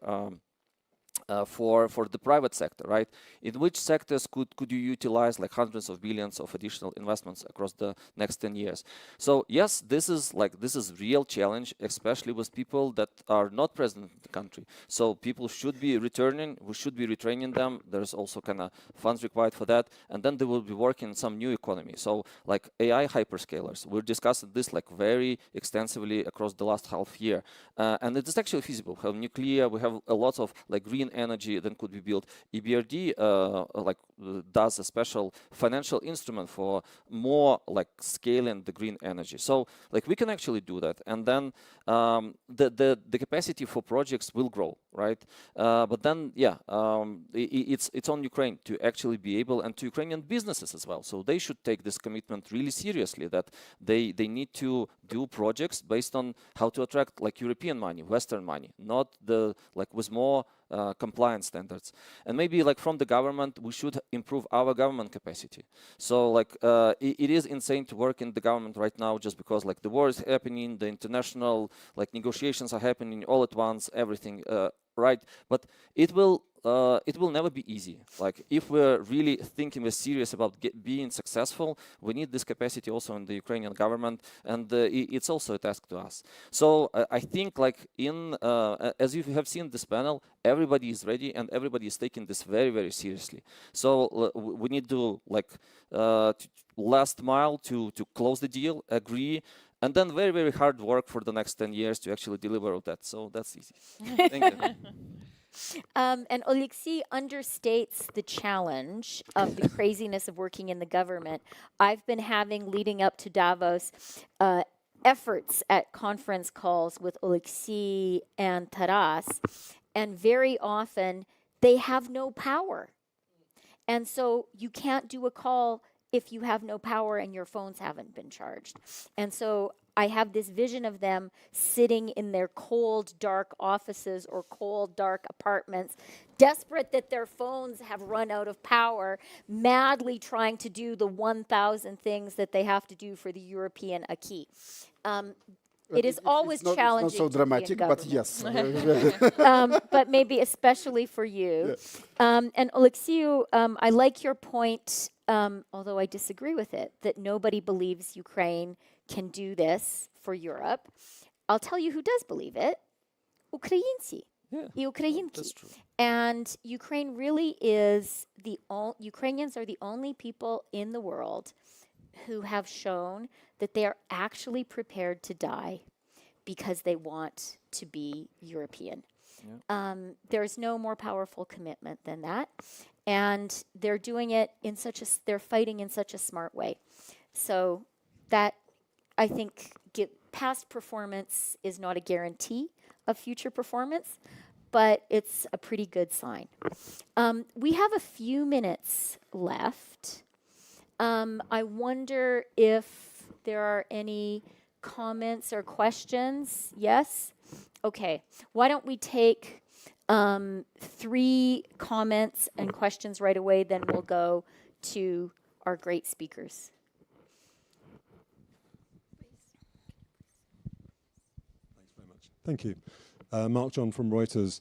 the private sector, right? In which sectors could you utilize like hundreds of billions of additional investments across the next 10 years? So yes, this is real challenge, especially with people that are not present in the country. So people should be returning, we should be retraining them. There's also kind of funds required for that, and then they will be working in some new economy. So like AI hyperscalers, we're discussing this like very extensively across the last half year, and it is actually feasible. We have nuclear, we have a lot of like green energy that could be built. EBRD does a special financial instrument for more like scaling the green energy. So like we can actually do that, and then the capacity for projects will grow, right? But then it's on Ukraine to actually be able, and to Ukrainian businesses as well. So they should take this commitment really seriously, that they need to do projects based on how to attract like European money, Western money, not the like with more compliance standards. And maybe like from the government, we should improve our government capacity. So like it is insane to work in the government right now just because like the war is happening, the international like negotiations are happening all at once, everything, right? But it will never be easy. Like if we're really thinking we're serious about being successful, we need this capacity also in the Ukrainian government, and it's also a task to us. So I think like as you have seen this panel, everybody is ready and everybody is taking this very, very seriously. So we need to like last mile to close the deal, agree, and then very, very hard work for the next 10 years to actually deliver all that. So that's easy. Thank you. And Oleksii understates the challenge of the craziness of working in the government. I've been having, leading up to Davos, efforts at conference calls with Oleksii and Taras, and very often they have no power. And so you can't do a call if you have no power and your phones haven't been charged. And so I have this vision of them sitting in their cold, dark offices or cold, dark apartments, desperate that their phones have run out of power, madly trying to do the 1,000 things that they have to do for the European acquis. It is always challenging. It's not so to be in dramatic, but government. yes. But maybe especially for you. And Oleksii, I like your point, although I disagree with it, that nobody believes Ukraine can do this for Europe. I'll tell you who does believe it. Ukrainci. Yeah, Ukrainki. that's true. And Ukraine really is Ukrainians are the only people in the world who have shown that they are actually prepared to die because they want to be European. There's no more powerful commitment than that. And they're doing it in they're fighting in such a smart way. So that, I think, past performance is not a guarantee of future performance, but it's a pretty good sign. We have a few minutes left. I wonder if there are any comments or questions. Yes? Okay. Why don't we take 3 comments and questions right away, then we'll go to our great speakers. Thanks very much. Thank you. Mark John from Reuters.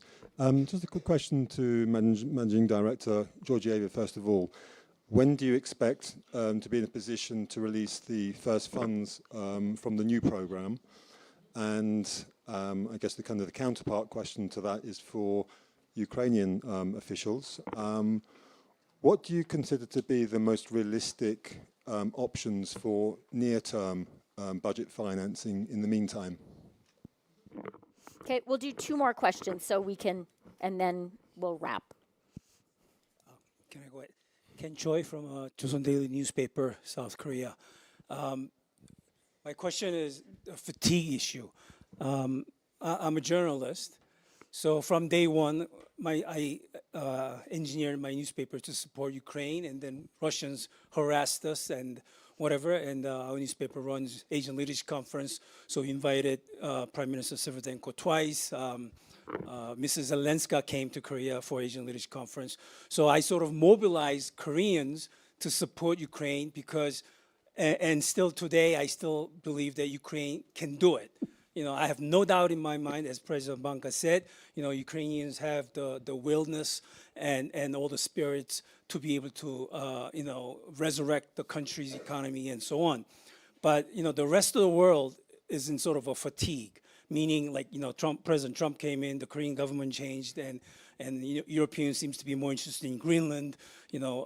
Just a quick question to Managing Director Georgieva, first of all. When do you expect to be in a position to release the first funds from the new program? And I guess the counterpart question to that is for Ukrainian officials. What do you consider to be the most realistic options for near-term budget financing in the meantime? Okay, we'll do 2 more questions so we can, and then we'll wrap. Can I go ahead? Ken Choi from Chosun Daily newspaper, South Korea. My question is a fatigue issue. I'm a journalist, so from day one, I engineered my newspaper to support Ukraine, and then Russians harassed us and whatever, and our newspaper runs Asian Leadership Conference, so we invited Prime Minister Severdenko twice. Mrs. Zelenska came to Korea for Asian Leadership Conference. So I sort of mobilized Koreans to support Ukraine because, and still today, I still believe that Ukraine can do it. You know, I have no doubt in my mind, as President Banga said, you know, Ukrainians have the willness and all the spirits to be able to, you know, resurrect the country's economy and so on. But, you know, the rest of the world is in sort of a fatigue. Meaning, like, you know, President Trump came in, the Korean government changed, and Europeans seems to be more interested in Greenland. You know,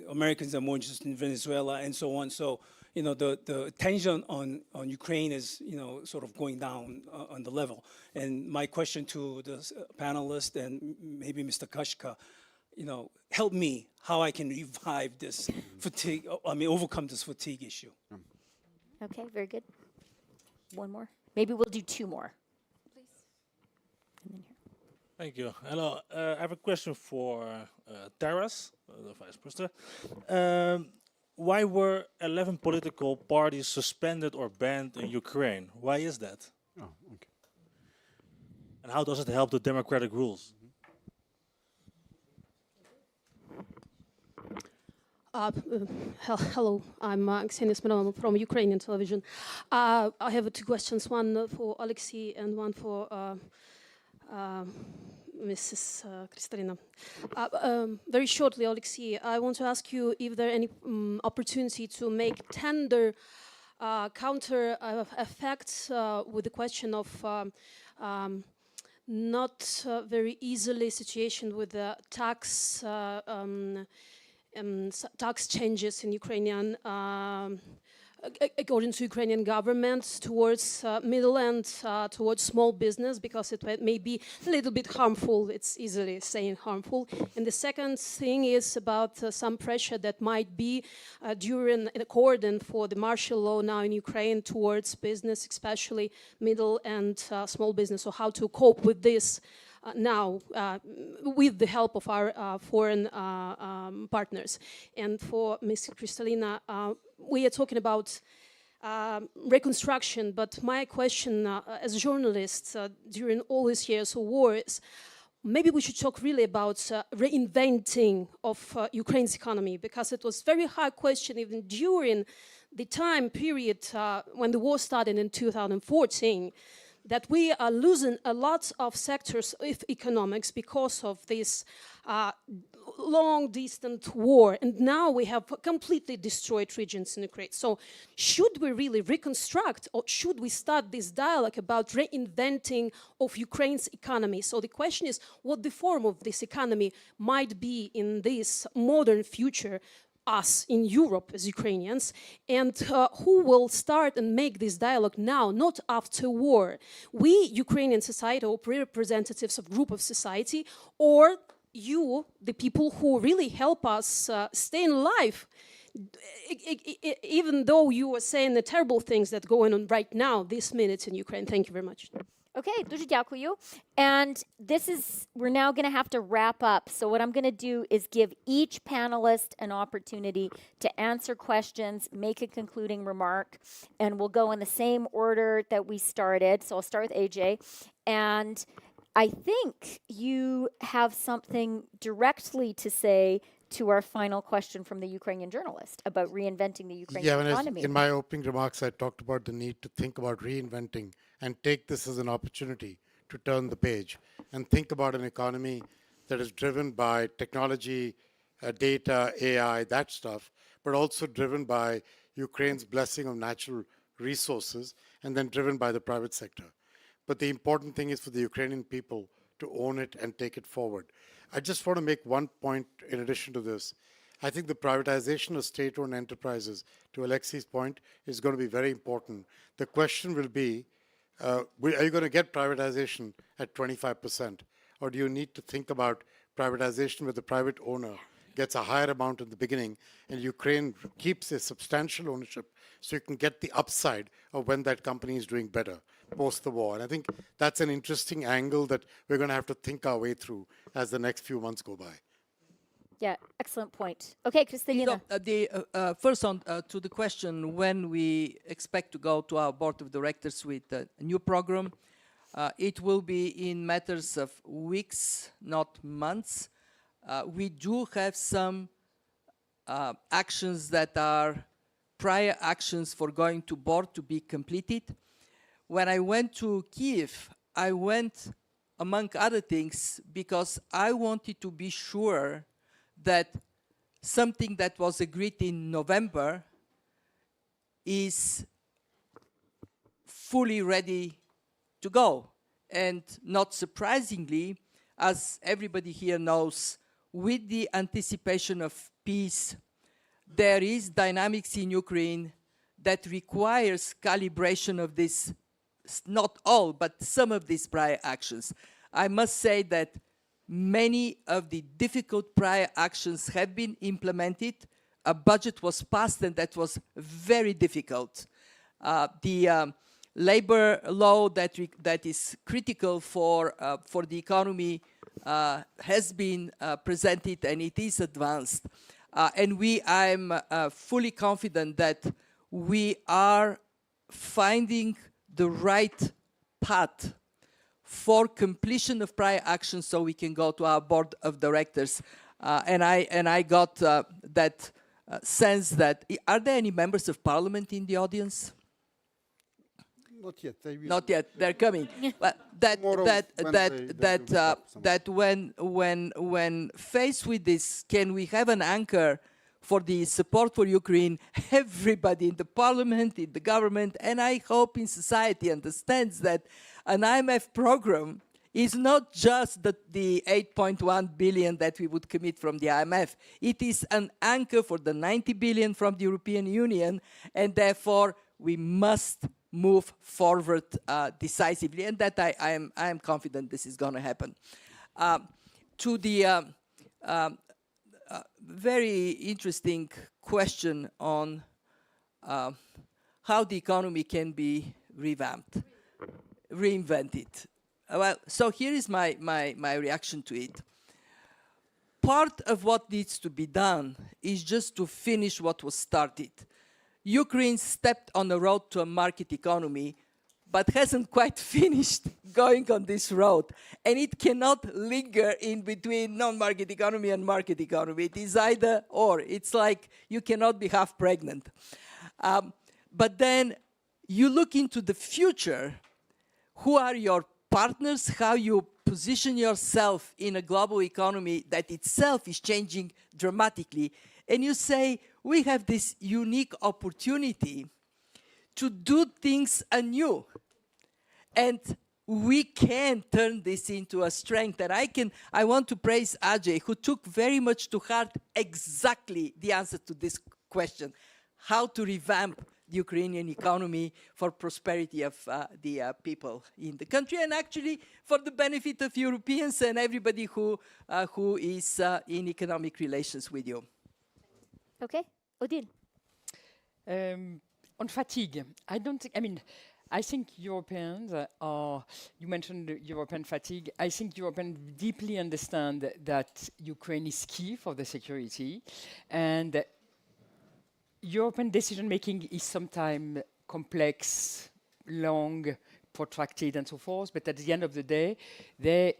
Americans are more interested in Venezuela, and so on. So, you know, the tension on Ukraine is, you know, sort of going down on the level. And my question to the panelist and maybe Mr. Kachka, you know, help me how I can revive this fatigue. I mean, overcome this fatigue issue. Okay, very good. One more. Maybe we'll do 2 more. Please. And then here. Thank you. Hello. I have a question for Taras, the Vice President. Why were 11 political parties suspended or banned in Ukraine? Why is that? Oh, okay. And how does it help the democratic rules? Hello, I'm Ksenia Smirnova from Ukrainian television. I have 2 questions, one for Oleksii and one for Mrs. Kristalina. Very shortly, Oleksii, I want to ask you if there any opportunity to make tender counter effects with the question of not very easily situation with the tax tax changes in Ukrainian, according to Ukrainian government, towards middle and towards small business, because it may be a little bit harmful. It's easily saying harmful. And the second thing is about some pressure that might be during an accord for the martial law now in Ukraine towards business, especially middle and small business. So how to cope with this now with the help of our foreign partners. And for Ms. Kristalina, we are talking about reconstruction, but my question as a journalist during all these years of war is, maybe we should talk really about reinventing of Ukraine's economy, because it was very hard question even during the time period when the war started in 2014, that we are losing a lot of sectors of economics because of this long-distance war, and now we have completely destroyed regions in Ukraine. So should we really reconstruct, or should we start this dialogue about reinventing of Ukraine's economy? So the question is what the form of this economy might be in this modern future, us in Europe as Ukrainians, and who will start and make this dialogue now, not after war. We, Ukrainian society, or representatives of group of society, or you, the people who really help us stay alive, even though you are saying the terrible things that are going on right now, this minute in Ukraine. Thank you very much. Okay, дуже дякую. And we're now going to have to wrap up. So what I'm going to do is give each panelist an opportunity to answer questions, make a concluding remark, and we'll go in the same order that we started. So I'll start with Ajay. And I think you have something directly to say to our final question from the Ukrainian journalist about reinventing the Ukrainian economy. In my opening remarks, I talked about the need to think about reinventing and take this as an opportunity to turn the page and think about an economy that is driven by technology, data, AI, that stuff, but also driven by Ukraine's blessing of natural resources and then driven by the private sector. But the important thing is for the Ukrainian people to own it and take it forward. I just want to make one point in addition to this. I think the privatization of state-owned enterprises, to Oleksii's point, is going to be very important. The question will be, are you going to get privatization at 25%? Or do you need to think about privatization where the private owner gets a higher amount in the beginning and Ukraine keeps a substantial ownership so you can get the upside of when that company is doing better post the war? And I think that's an interesting angle that we're going to have to think our way through as the next few months go by. Yeah, excellent point. Okay, Kristalina. So, first on to the question when we expect to go to our board of directors with a new program, it will be in matters of weeks, not months. We do have some actions that are prior actions for going to board to be completed. When I went to Kiev, I went, among other things, because I wanted to be sure that something that was agreed in November is fully ready to go. And not surprisingly, as everybody here knows, with the anticipation of peace, there is dynamics in Ukraine that requires calibration of this, not all, but some of these prior actions. I must say that many of the difficult prior actions have been implemented. A budget was passed, and that was very difficult. The labor law that is critical for the economy has been presented, and it is advanced. And I'm fully confident that we are finding the right path for completion of prior actions so we can go to our board of directors. And I got that sense that, are there any members of parliament in the audience? Not yet. Not yet. They're coming. But when faced with this, can we have an anchor for the support for Ukraine? Everybody in the parliament, in the government, and I hope in society understands that an IMF program is not just the 8.1 billion that we would commit from the IMF. It is an anchor for the 90 billion from the European Union, and therefore we must move forward decisively, and that I am confident this is going to happen. To the very interesting question on how the economy can be reinvented. Well, so here is my reaction to it. Part of what needs to be done is just to finish what was started. Ukraine stepped on the road to a market economy, but hasn't quite finished going on this road. And it cannot linger in between non-market economy and market economy. It is either or. It's like you cannot be half pregnant. But then you look into the future. Who are your partners? How you position yourself in a global economy that itself is changing dramatically. And you say, we have this unique opportunity to do things anew. And we can turn this into a strength. And I want to praise Ajay, who took very much to heart exactly the answer to this question, how to revamp the Ukrainian economy for prosperity of the people in the country, and actually for the benefit of Europeans and everybody who is in economic relations with you. Okay, Odile. On fatigue, I think Europeans are, you mentioned European fatigue, I think Europeans deeply understand that Ukraine is key for the security, and European decision-making is sometimes complex, long, protracted, and so forth, but at the end of the day, they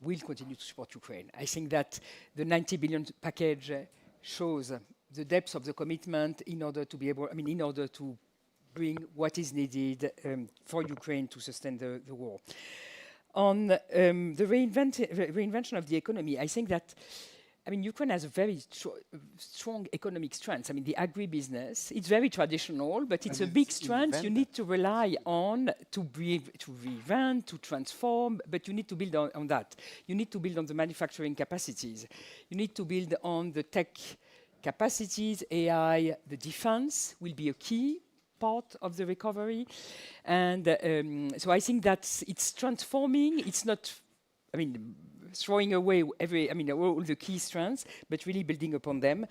will continue to support Ukraine. I think that the 90 billion package shows the depth of the commitment in order to be able, in order to bring what is needed for Ukraine to sustain the war. On the reinvention of the economy, I think that Ukraine has a very strong economic strength. The agribusiness, it's very traditional, but it's a big strength you need to rely on to reinvent, to transform, but you need to build on that. You need to build on the manufacturing capacities. You need to build on the tech capacities, AI, the defense will be a key part of the recovery. And so I think that it's transforming, it's not, throwing away all the key strengths, but really building upon them.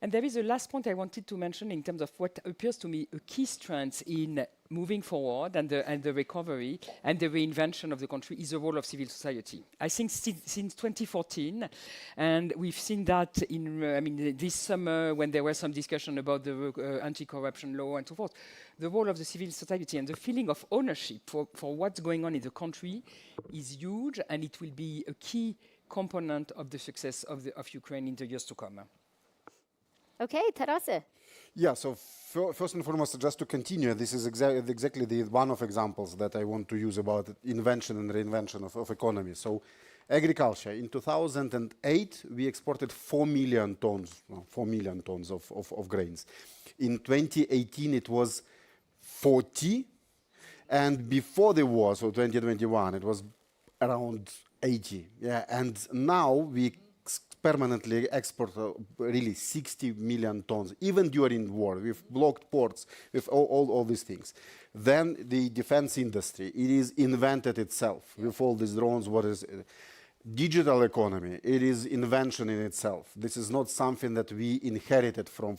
And there is a last point I wanted to mention in terms of what appears to me a key strength in moving forward and the recovery and the reinvention of the country is the role of civil society. I think since 2014, and we've seen that in this summer when there was some discussion about the anti-corruption law and so forth, the role of the civil society and the feeling of ownership for what's going on in the country is huge, and it will be a key component of the success of Ukraine in the years to come. Okay, Tarase. Yeah, so first and foremost, just to continue, this is exactly the one of examples that I want to use about invention and reinvention of economy. So agriculture, in 2008, we exported 4 million tons of grains. In 2018, it was 40. And before the war, so 2021, it was around 80. Yeah, and now we permanently export really 60 million tons, even during war. We've blocked ports, with all these things. Then the defense industry, it is invented itself with all these drones. What is digital economy? It is invention in itself. This is not something that we inherited from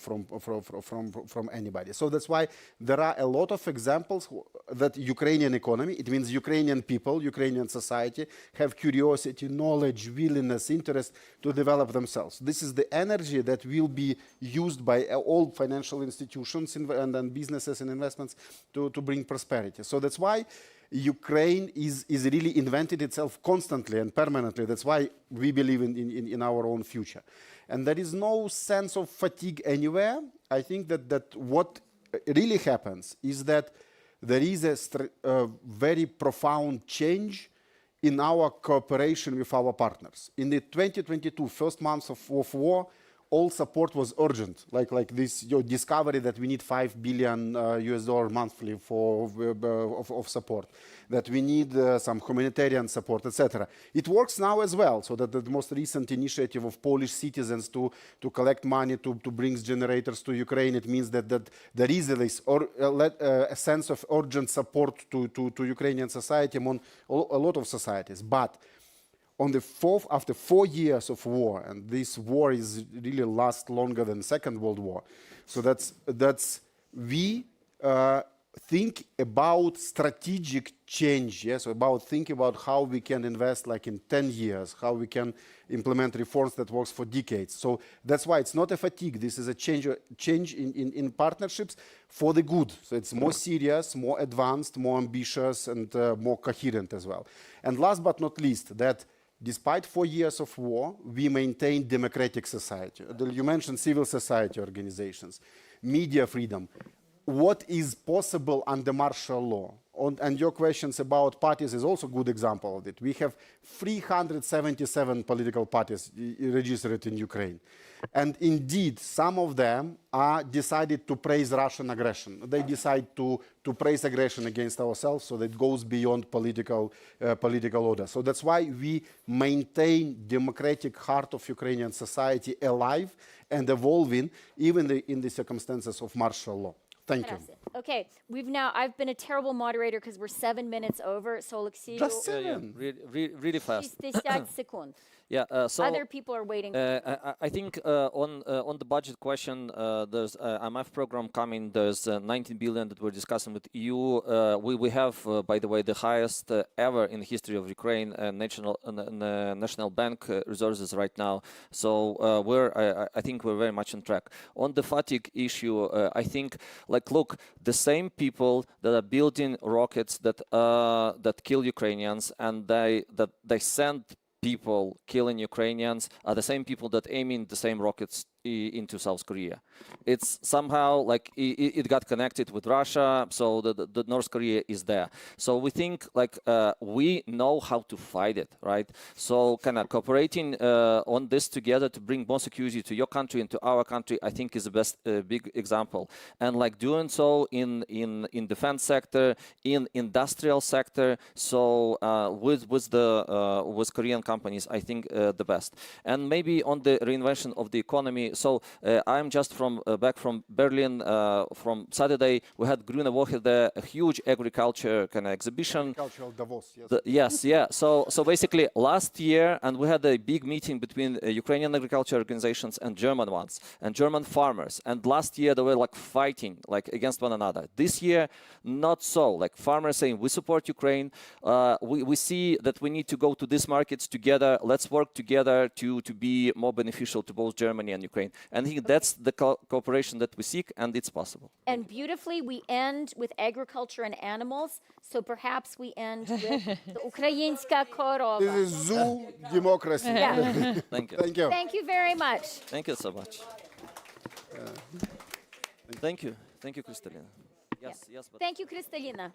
anybody. So that's why there are a lot of examples that Ukrainian economy, it means Ukrainian people, Ukrainian society, have curiosity, knowledge, willingness, interest to develop themselves. This is the energy that will be used by all financial institutions and businesses and investments to bring prosperity. So that's why Ukraine is really invented itself constantly and permanently. That's why we believe in our own future. And there is no sense of fatigue anywhere. I think that what really happens is that there is a very profound change in our cooperation with our partners. In the 2022 first months of war, all support was urgent, like this discovery that we need $5 billion US monthly of support, that we need some humanitarian support, etc. It works now as well, so that the most recent initiative of Polish citizens to collect money to bring generators to Ukraine, it means that there is this a sense of urgent support to Ukrainian society among a lot of societies. But after 4 years of war, and this war is really last longer than Second World War, so we think about strategic change, yes, about think about how we can invest like in 10 years, how we can implement reforms that works for decades. So that's why it's not a fatigue. This is a change in partnerships for the good. So it's more serious, more advanced, more ambitious, and more coherent as well. And last but not least, that despite 4 years of war, we maintain democratic society. You mentioned civil society organizations, media freedom. What is possible under martial law? And your questions about parties is also a good example of it. We have 377 political parties registered in Ukraine. And indeed, some of them are decided to praise Russian aggression. They decide to praise aggression against ourselves, so that goes beyond political order. So that's why we maintain democratic heart of Ukrainian society alive and evolving, even in the circumstances of martial law. Thank you. Okay, I've been a terrible moderator because we're 7 minutes over. So Oleksii, Just 7. Really fast. 60 секунд. Yeah, so Other people are waiting. I think on the budget question, there's IMF program coming. There's 19 billion that we're discussing with EU. We have, by the way, the highest ever in the history of Ukraine national bank resources right now. So I think we're very much on track. On the fatigue issue, I think, like, look, the same people that are building rockets that kill Ukrainians and they send people killing Ukrainians are the same people that aiming the same rockets into South Korea. It's somehow like it got connected with Russia, so the North Korea is there. So we think like we know how to fight it, right? So kind of cooperating on this together to bring more security to your country and to our country, I think is the best big example. And like doing so in defense sector, in industrial sector, so with Korean companies, I think the best. And maybe on the reinvention of the economy. So I'm just back from Berlin. From Saturday, we had Grüne Woche there, a huge agriculture kind of exhibition. Agricultural Davos, yes. Yeah. So basically last year, and we had a big meeting between Ukrainian agriculture organizations and German ones, and German farmers. And last year they were like fighting like against one another. This year, not so. Like farmers saying, we support Ukraine. We see that we need to go to these markets together. Let's work together to be more beneficial to both Germany and Ukraine. And I think that's the cooperation that we seek, and it's possible. And beautifully, we end with agriculture and animals. So perhaps we end with the Ukrainska korova. This is zoo democracy. Yeah. Thank you. Thank you. Thank you very much. Thank you so much. Thank you, Kristalina. Yes, but Thank you, Kristalina.